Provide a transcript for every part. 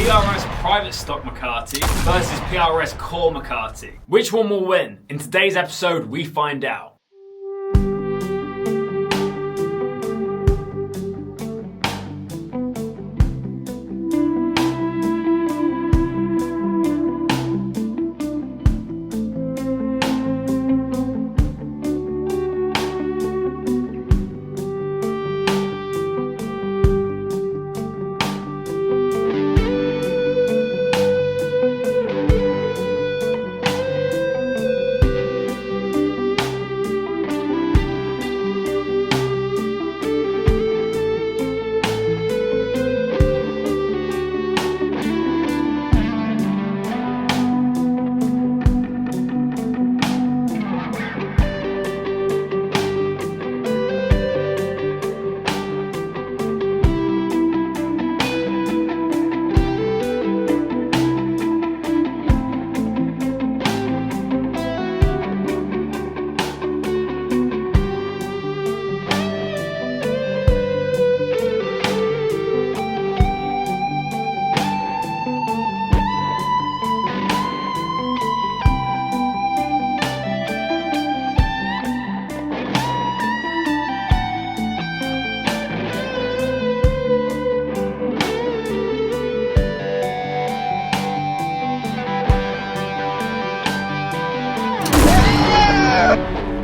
PRS private stock McCarty versus PRS core McCarty. Which one will win? In today's episode, we find out.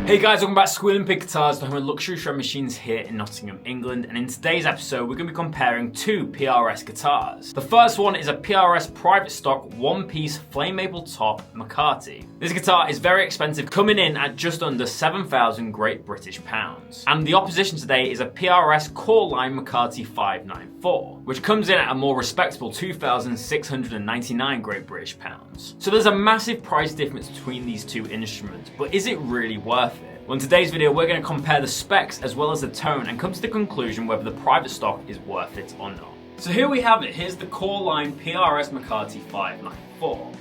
Hey guys, welcome back to Squealing Pig Guitars, the home of luxury shred machines here in Nottingham, England. And in today's episode, we're going to be comparing two PRS guitars. The first one is a PRS private stock one-piece flame maple top McCarty. This guitar is very expensive, coming in at just under 7,000 Great British pounds. And the opposition today is a PRS core line McCarty 594, which comes in at a more respectable 2,699 Great British pounds. So there's a massive price difference between these two instruments, but is it really worth it? Well, in today's video, we're going to compare the specs as well as the tone and come to the conclusion whether the private stock is worth it or not. So here we have it. Here's the core line PRS McCarty 594.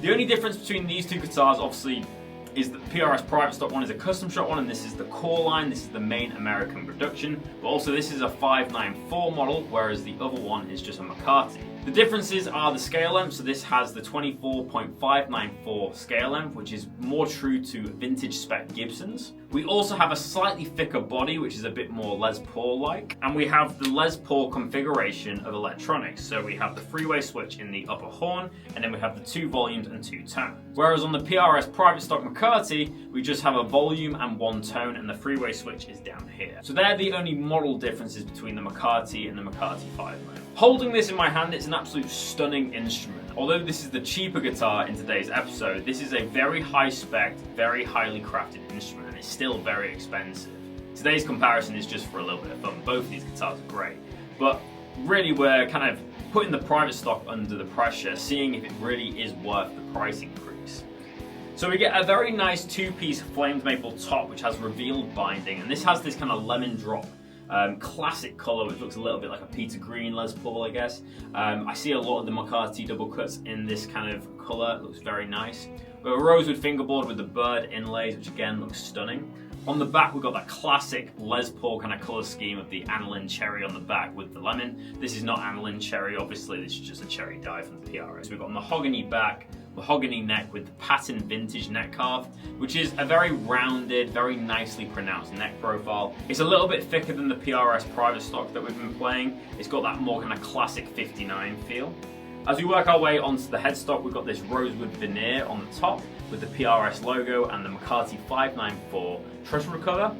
The only difference between these two guitars, obviously, is that the PRS private stock one is a custom shop one, and this is the core line. This is the main American production, but also this is a 594 model, whereas the other one is just a McCarty. The differences are the scale length, so this has the 24.594 scale length, which is more true to vintage spec Gibsons. We also have a slightly thicker body, which is a bit more Les Paul-like, and we have the Les Paul configuration of electronics. So we have the freeway switch in the upper horn, and then we have the 2 volumes and 2 tones. Whereas on the PRS private stock McCarty, we just have a volume and 1 tone, and the freeway switch is down here. So they're the only model differences between the McCarty and the McCarty 590. Holding this in my hand, it's an absolute stunning instrument. Although this is the cheaper guitar in today's episode, this is a very high spec, very highly crafted instrument, and it's still very expensive. Today's comparison is just for a little bit of fun. Both of these guitars are great, but really we're kind of putting the private stock under the pressure, seeing if it really is worth the price increase. So we get a very nice 2-piece flamed maple top, which has revealed binding, and this has this kind of lemon drop classic colour, which looks a little bit like a Peter Green Les Paul, I guess. I see a lot of the McCarty double cuts in this kind of colour. It looks very nice. We have a rosewood fingerboard with the bird inlays, which again looks stunning. On the back, we've got that classic Les Paul kind of colour scheme of the aniline cherry on the back with the lemon. This is not aniline cherry, obviously. This is just a cherry dye from the PRS. We've got mahogany back, mahogany neck with the patterned vintage neck carve, which is a very rounded, very nicely pronounced neck profile. It's a little bit thicker than the PRS private stock that we've been playing. It's got that more kind of classic 59 feel. As we work our way onto the headstock, we've got this rosewood veneer on the top with the PRS logo and the McCarty 594 truss cover.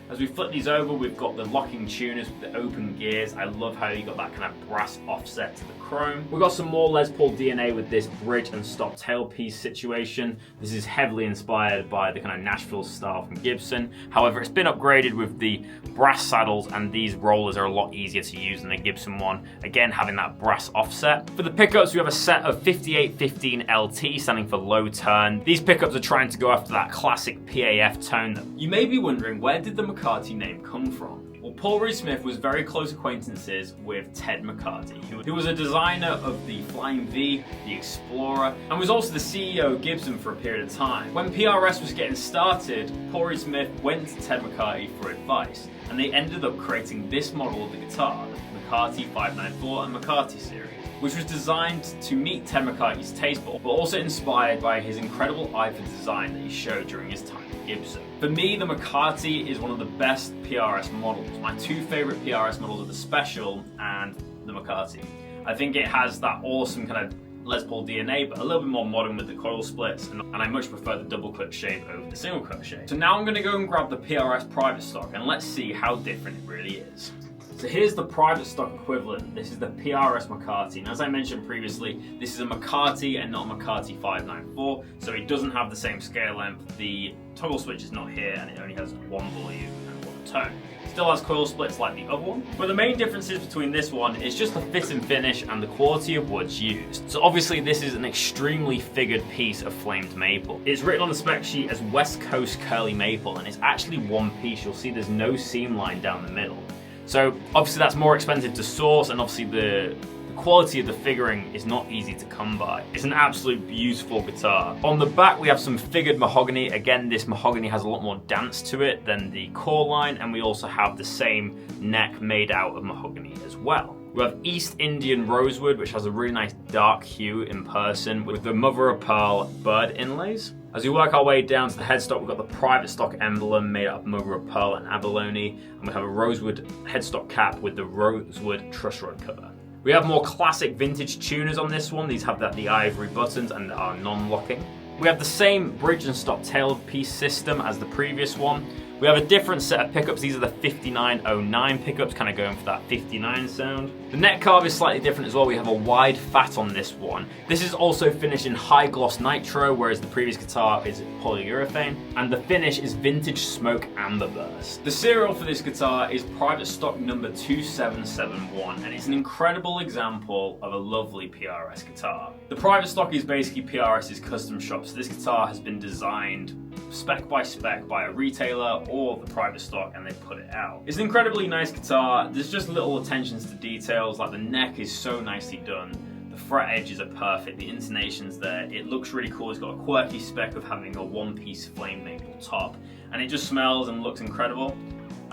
As we flip these over, we've got the locking tuners with the open gears. I love how you got that kind of brass offset to the chrome. We've got some more Les Paul DNA with this bridge and stop tailpiece situation. This is heavily inspired by the kind of Nashville style from Gibson. However, it's been upgraded with the brass saddles, and these rollers are a lot easier to use than the Gibson one. Again, having that brass offset. For the pickups, we have a set of 5815 LT, standing for low turn. These pickups are trying to go after that classic PAF tone. You may be wondering, where did the McCarty name come from? Well, Paul Reed Smith was very close acquaintances with Ted McCarty, who was a designer of the Flying V, the Explorer, and was also the CEO of Gibson for a period of time. When PRS was getting started, Paul Reed Smith went to Ted McCarty for advice, and they ended up creating this model of the guitar, the McCarty 594 and McCarty series. which was designed to meet Ted McCarty's taste, but also inspired by his incredible eye for design that he showed during his time at Gibson. For me, the McCarty is one of the best PRS models. My two favourite PRS models are the Special and the McCarty. I think it has that awesome kind of Les Paul DNA, but a little bit more modern with the coil splits, and I much prefer the double clip shape over the single clip shape. So now I'm going to go and grab the PRS private stock, and let's see how different it really is. So here's the private stock equivalent. This is the PRS McCarty, and as I mentioned previously, this is a McCarty and not a McCarty 594, so it doesn't have the same scale length. The toggle switch is not here, and it only has one volume and one tone. Still has coil splits like the other one, but the main differences between this one is just the fit and finish and the quality of woods used. So obviously this is an extremely figured piece of flamed maple. It's written on the spec sheet as West Coast curly maple, and it's actually one piece. You'll see there's no seam line down the middle. So obviously that's more expensive to source, and obviously the quality of the figuring is not easy to come by. It's an absolute beautiful guitar. On the back we have some figured mahogany. Again, this mahogany has a lot more dance to it than the core line, and we also have the same neck made out of mahogany as well. We have East Indian rosewood, which has a really nice dark hue in person with the mother of pearl bird inlays. As we work our way down to the headstock, we've got the private stock emblem made out of mother of pearl and abalone, and we have a rosewood headstock cap with the rosewood truss rod cover. We have more classic vintage tuners on this one. These have the ivory buttons and are non-locking. We have the same bridge and stop tailpiece system as the previous one. We have a different set of pickups. These are the 5909 pickups, kind of going for that 59 sound. The neck carve is slightly different as well. We have a wide fat on this one. This is also finished in high gloss nitro, whereas the previous guitar is polyurethane. And the finish is vintage smoke amber burst. The serial for this guitar is private stock number 2771, and it's an incredible example of a lovely PRS guitar. The private stock is basically PRS's custom shop, so this guitar has been designed spec by a retailer or the private stock, and they put it out. It's an incredibly nice guitar. There's just little attentions to details, like the neck is so nicely done, the fret edges are perfect, the intonation's there, it looks really cool. It's got a quirky spec of having a one-piece flame maple top, and it just smells and looks incredible.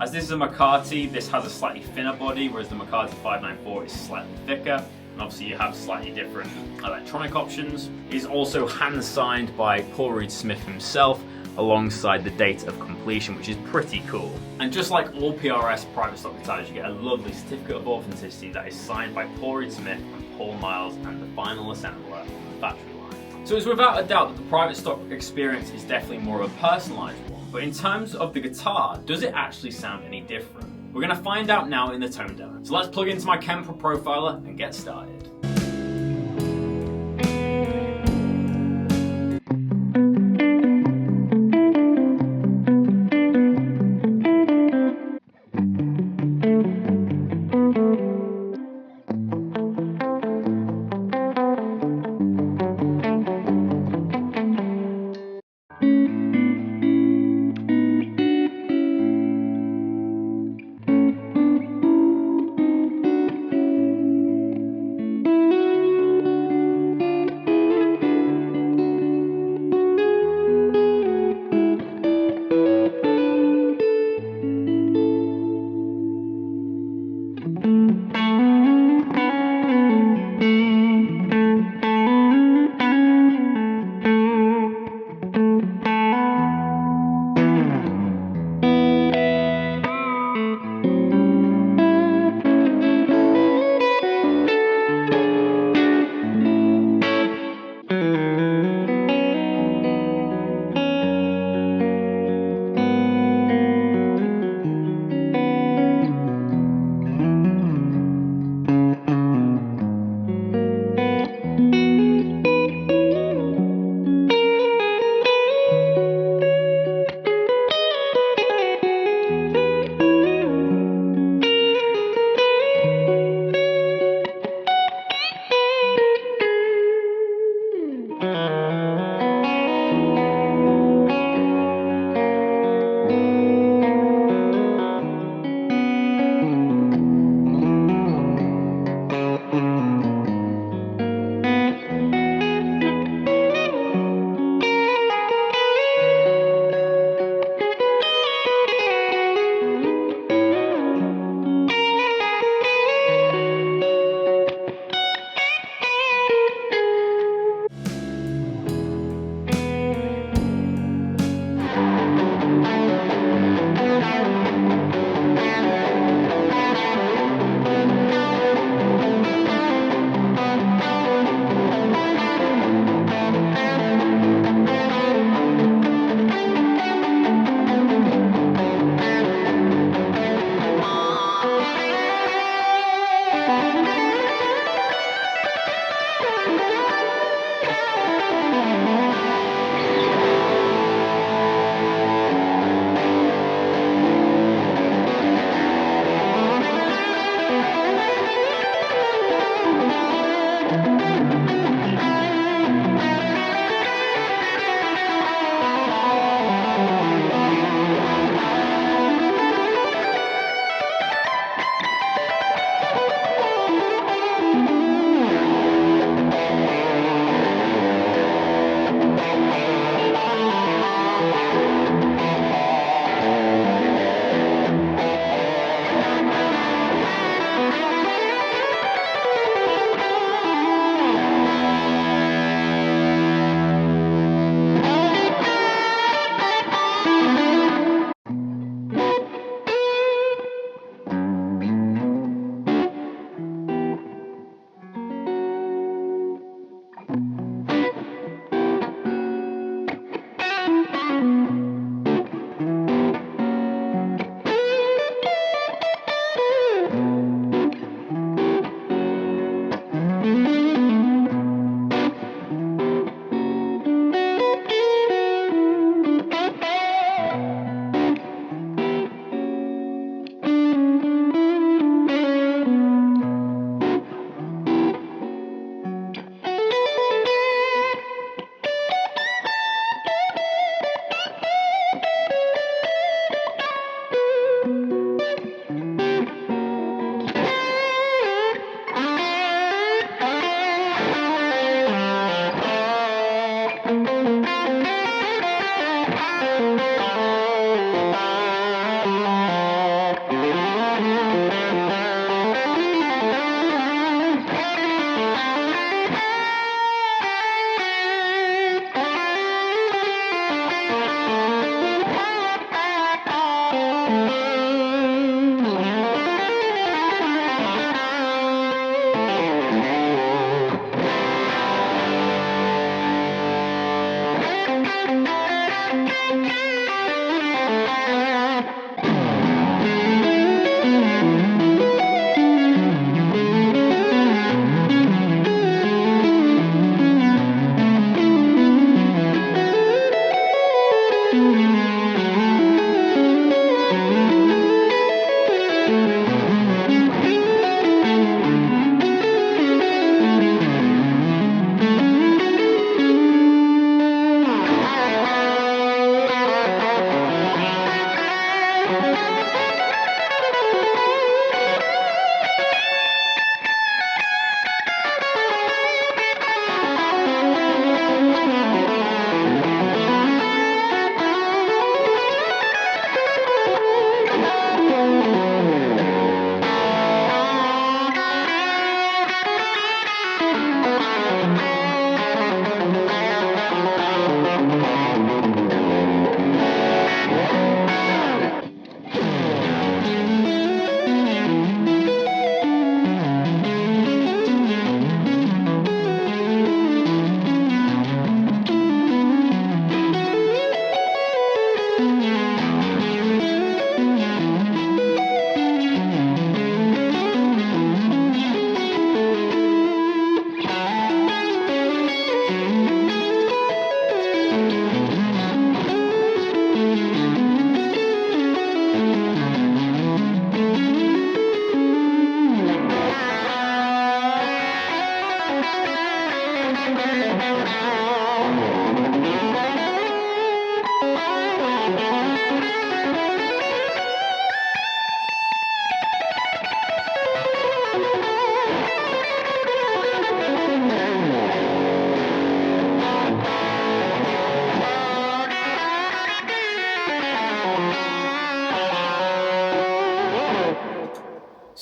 As this is a McCarty, this has a slightly thinner body, whereas the McCarty 594 is slightly thicker. And obviously you have slightly different electronic options. It's also hand-signed by Paul Reed Smith himself, alongside the date of completion, which is pretty cool. And just like all PRS private stock guitars, you get a lovely certificate of authenticity that is signed by Paul Reed Smith and Paul Miles and the final assembler on the factory line. So it's without a doubt that the private stock experience is definitely more of a personalized one, but in terms of the guitar, does it actually sound any different? We're going to find out now in the tone demo. So let's plug into my Kemper profiler and get started.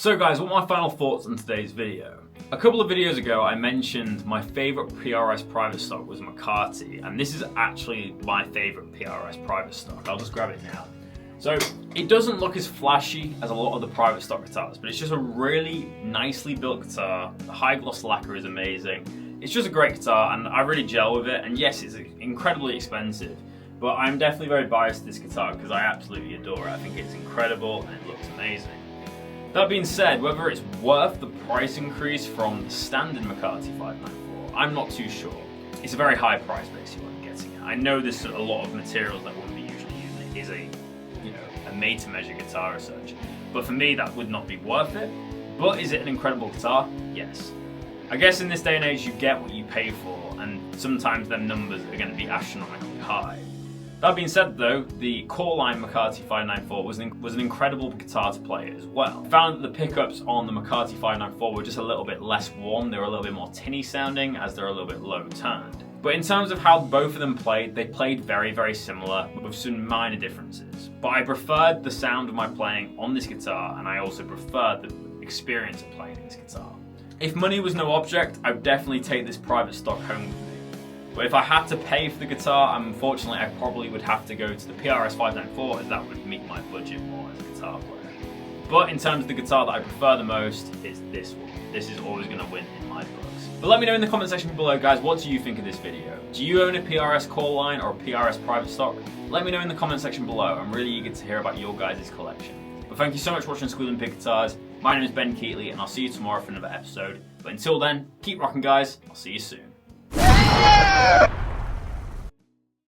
So guys, what are my final thoughts on today's video? A couple of videos ago I mentioned my favourite PRS private stock was McCarty, and this is actually my favourite PRS private stock. I'll just grab it now. So it doesn't look as flashy as a lot of the private stock guitars, but it's just a really nicely built guitar. The high gloss lacquer is amazing. It's just a great guitar and I really gel with it, and yes, it's incredibly expensive, but I'm definitely very biased to this guitar because I absolutely adore it. I think it's incredible and it looks amazing. That being said, whether it's worth the price increase from the standard McCarty 594, I'm not too sure. It's a very high price basically what I'm getting at. I know there's a lot of materials that wouldn't be usually used. It is a made-to-measure guitar as such. But for me, that would not be worth it. But is it an incredible guitar? Yes. I guess in this day and age, you get what you pay for, and sometimes them numbers are going to be astronomically high. That being said though, the core line McCarty 594 was an incredible guitar to play as well. I found that the pickups on the McCarty 594 were just a little bit less warm, they were a little bit more tinny sounding as they're a little bit low turned. But in terms of how both of them played, they played very, very similar with some minor differences. But I preferred the sound of my playing on this guitar, and I also preferred the experience of playing this guitar. If money was no object, I would definitely take this private stock home with me. But if I had to pay for the guitar, unfortunately I probably would have to go to the PRS 594 as that would meet my budget more as a guitar player. But in terms of the guitar that I prefer the most, is this one. This is always going to win in my books. But let me know in the comment section below guys, what do you think of this video? Do you own a PRS core line or a PRS private stock? Let me know in the comment section below, I'm really eager to hear about your guys' collection. But thank you so much for watching Squealing Pig Guitars. My name is Ben Keightley and I'll see you tomorrow for another episode. But until then, keep rocking guys, I'll see you soon.